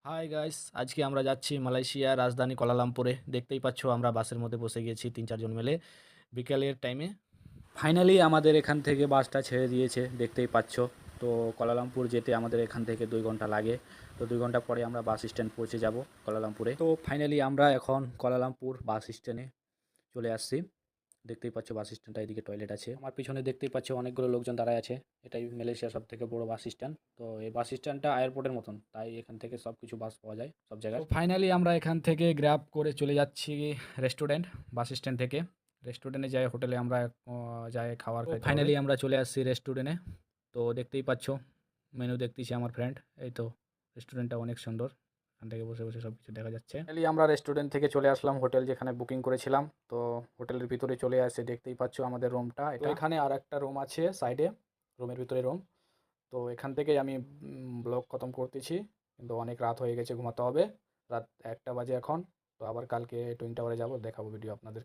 Hi guys, আজকে আমরা যাচ্ছি মালয়েশিয়া রাজধানী কুয়ালালামপুরে। দেখতেই পাচ্ছ আমরা বাসের মধ্যে বসে গেছি ৩-৪ জন মিলে বিকেলের টাইমে। ফাইনালি আমাদের এখান থেকে বাসটা ছেড়ে দিয়েছে, দেখতেই পাচ্ছ। তো কুয়ালালামপুর যেতে আমাদের এখান থেকে 2 ঘন্টা লাগে। তো 2 ঘন্টা পরে আমরা বাস স্ট্যান্ড পৌঁছে যাব কুয়ালালামপুরে। তো ফাইনালি আমরা এখন কুয়ালালামপুর বাস স্ট্যান্ডে চলে আসছি। দেখতেই পাচ্ছ বাস স্ট্যান্ডটা, এদিকে টয়লেট আছে। আমার পিছনে দেখতেই পাচ্ছ অনেকগুলো লোকজন দাঁড়ায় আছে। এটাই মালয়েশিয়ার সব থেকে বড় বাস স্ট্যান্ড। তো এই বাস স্ট্যান্ডটা এয়ারপোর্টের মতন, তাই এখান থেকে সব কিছু বাস পাওয়া যায় সব জায়গায়। তো ফাইনালি আমরা এখান থেকে গ্র্যাব করে চলে যাচ্ছি রেস্টুরেন্ট, বাস স্ট্যান্ড থেকে রেস্টুরেন্টে যাই, হোটেলে আমরা যাই খাবার খাই। ফাইনালি আমরা চলে আসছি রেস্টুরেন্টে। তো দেখতেই পাচ্ছ মেনু দেখতেছি আমার ফ্রেন্ড। এই তো রেস্টুরেন্টটা অনেক সুন্দর, এখান থেকে বসে বসে সব কিছু দেখা যাচ্ছে। ফাইনালি আমরা রেস্টুরেন্ট থেকে চলে আসলাম হোটেল যেখানে বুকিং করেছিলাম। তো হোটেলের ভিতরে চলে আসে, দেখতেই পাচ্ছ আমাদের রুমটা। তো এখানে আর একটা রুম আছে সাইডে, রুমের ভিতরে রুম। তো এখান থেকেই আমি ব্লগ খতম করতেছি, কিন্তু অনেক রাত হয়ে গেছে, ঘুমাতে হবে। রাত 1টা বাজে এখন। তো আবার কালকে টুইন টাওয়ারে যাবো, দেখাবো ভিডিও আপনাদেরকে।